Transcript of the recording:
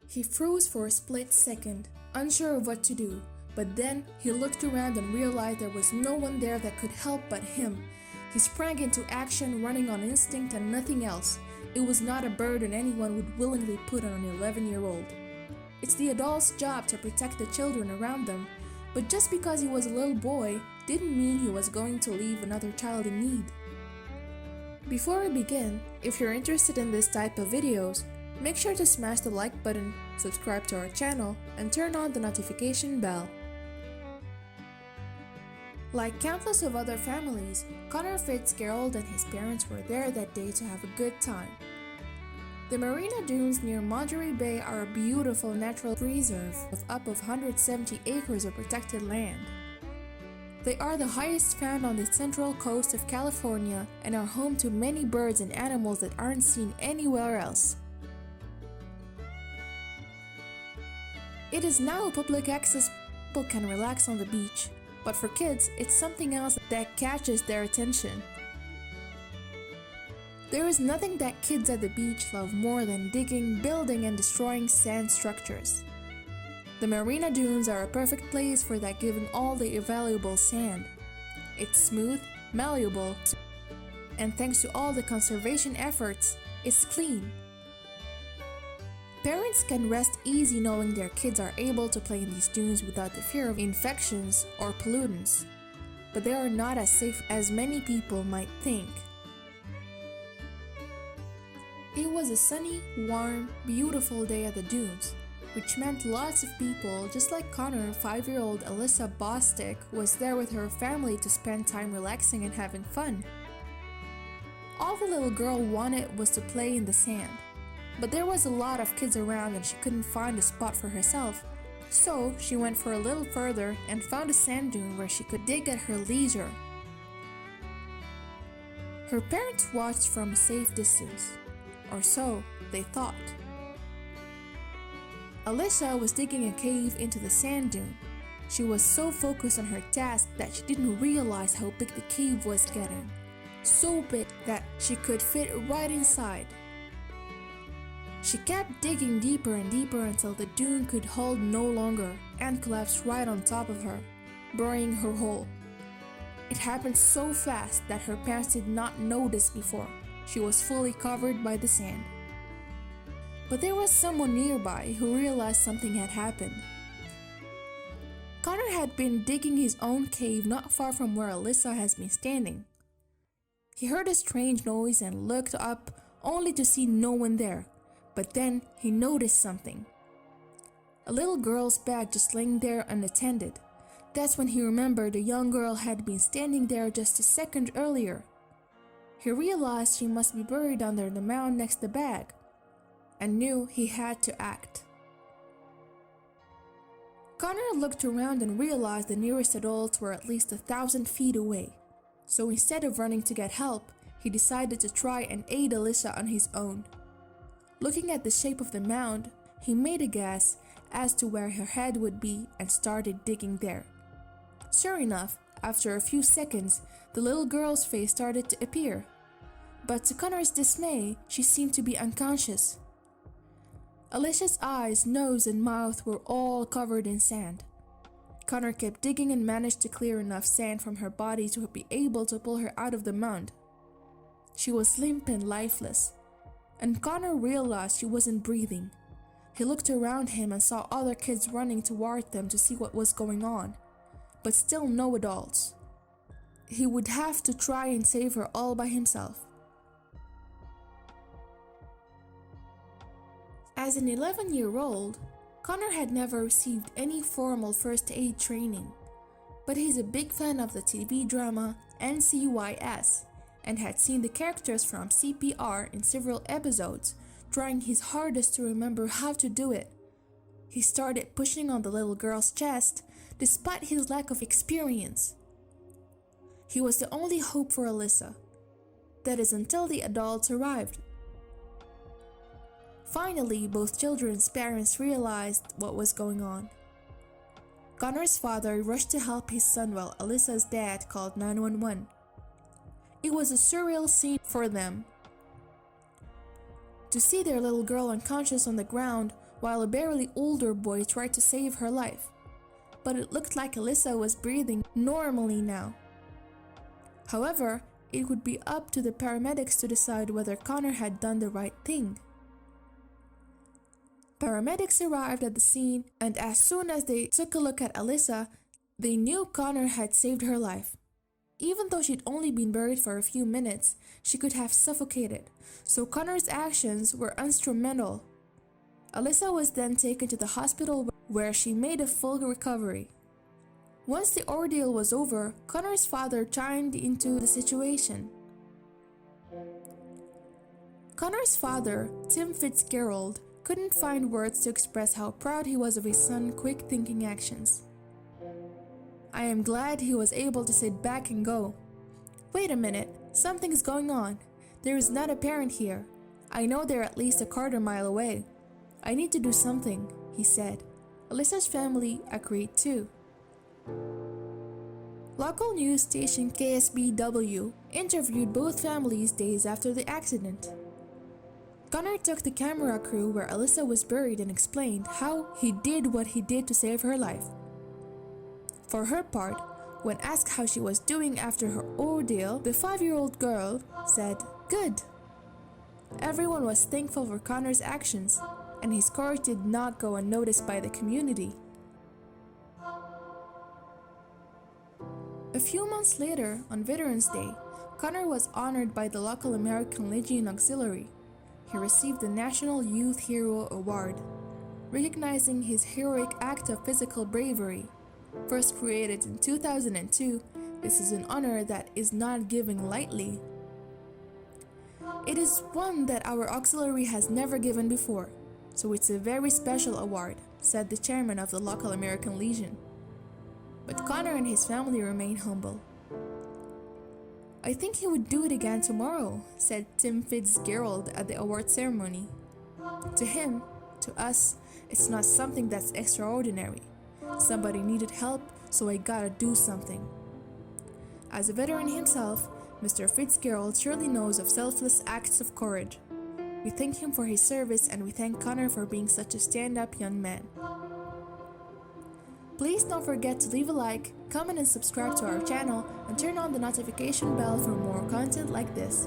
He froze for a split second, unsure of what to do, but then he looked around and realized there was no one there that could help but him. He sprang into action, running on instinct and nothing else. It was not a burden anyone would willingly put on an 11-year-old. It's the adult's job to protect the children around them, but just because he was a little boy didn't mean he was going to leave another child in need. Before we begin, if you're interested in this type of videos, make sure to smash the like button, subscribe to our channel, and turn on the notification bell. Like countless of other families, Connor Fitzgerald and his parents were there that day to have a good time. The Marina Dunes near Monterey Bay are a beautiful natural preserve of up of 170 acres of protected land. They are the highest found on the central coast of California and are home to many birds and animals that aren't seen anywhere else. It is now public access. People can relax on the beach, but for kids, it's something else that catches their attention. There is nothing that kids at the beach love more than digging, building, and destroying sand structures. The Marina Dunes are a perfect place for that given all the available sand. It's smooth, malleable, and thanks to all the conservation efforts, it's clean. Parents can rest easy knowing their kids are able to play in these dunes without the fear of infections or pollutants, but they are not as safe as many people might think. It was a sunny, warm, beautiful day at the dunes, which meant lots of people, just like Connor. 5-year-old Alyssa Bostic was there with her family to spend time relaxing and having fun. All the little girl wanted was to play in the sand, but there was a lot of kids around and she couldn't find a spot for herself, so she went for a little further and found a sand dune where she could dig at her leisure. Her parents watched from a safe distance, or so they thought. Alyssa was digging a cave into the sand dune. She was so focused on her task that she didn't realize how big the cave was getting. So big that she could fit right inside. She kept digging deeper and deeper until the dune could hold no longer and collapsed right on top of her, burying her whole. It happened so fast that her parents did not notice before. She was fully covered by the sand. But there was someone nearby who realized something had happened. Connor had been digging his own cave not far from where Alyssa has been standing. He heard a strange noise and looked up only to see no one there, but then he noticed something. A little girl's bag just laying there unattended. That's when he remembered a young girl had been standing there just a second earlier. He realized she must be buried under the mound next to the bag, and knew he had to act. Connor looked around and realized the nearest adults were at least 1,000 feet away, so instead of running to get help, he decided to try and aid Alyssa on his own. Looking at the shape of the mound, he made a guess as to where her head would be and started digging there. Sure enough, after a few seconds, the little girl's face started to appear, but to Connor's dismay, she seemed to be unconscious. Alyssa's eyes, nose, and mouth were all covered in sand. Connor kept digging and managed to clear enough sand from her body to be able to pull her out of the mound. She was limp and lifeless, and Connor realized she wasn't breathing. He looked around him and saw other kids running toward them to see what was going on, but still no adults. He would have to try and save her all by himself. As an 11-year-old, Connor had never received any formal first aid training, but he's a big fan of the TV drama NCIS and had seen the characters from CPR in several episodes, trying his hardest to remember how to do it. He started pushing on the little girl's chest despite his lack of experience. He was the only hope for Alyssa. That is until the adults arrived. Finally, both children's parents realized what was going on. Connor's father rushed to help his son while Alyssa's dad called 911. It was a surreal scene for them. To see their little girl unconscious on the ground while a barely older boy tried to save her life. But it looked like Alyssa was breathing normally now. However, it would be up to the paramedics to decide whether Connor had done the right thing. Paramedics arrived at the scene, and as soon as they took a look at Alyssa, they knew Connor had saved her life. Even though she'd only been buried for a few minutes, she could have suffocated, so Connor's actions were instrumental. Alyssa was then taken to the hospital where she made a full recovery. Once the ordeal was over, Connor's father chimed into the situation. Connor's father, Tim Fitzgerald, couldn't find words to express how proud he was of his son's quick-thinking actions. I am glad he was able to sit back and go, "Wait a minute, something's going on. There is not a parent here. I know they're at least a quarter mile away. I need to do something," he said. Alyssa's family agreed too. Local news station KSBW interviewed both families days after the accident. Connor took the camera crew where Alyssa was buried and explained how he did what he did to save her life. For her part, when asked how she was doing after her ordeal, the 5-year-old girl said, "Good." Everyone was thankful for Connor's actions, and his courage did not go unnoticed by the community. A few months later, on Veterans Day, Connor was honored by the local American Legion Auxiliary. He received the National Youth Hero Award, recognizing his heroic act of physical bravery. First created in 2002, this is an honor that is not given lightly. It is one that our auxiliary has never given before, so it's a very special award, said the chairman of the local American Legion. But Connor and his family remain humble. "I think he would do it again tomorrow," said Tim Fitzgerald at the award ceremony. To him, to us, it's not something that's extraordinary. Somebody needed help, so I gotta do something. As a veteran himself, Mr. Fitzgerald surely knows of selfless acts of courage. We thank him for his service, and we thank Connor for being such a stand-up young man. Please don't forget to leave a like, comment and subscribe to our channel, and turn on the notification bell for more content like this.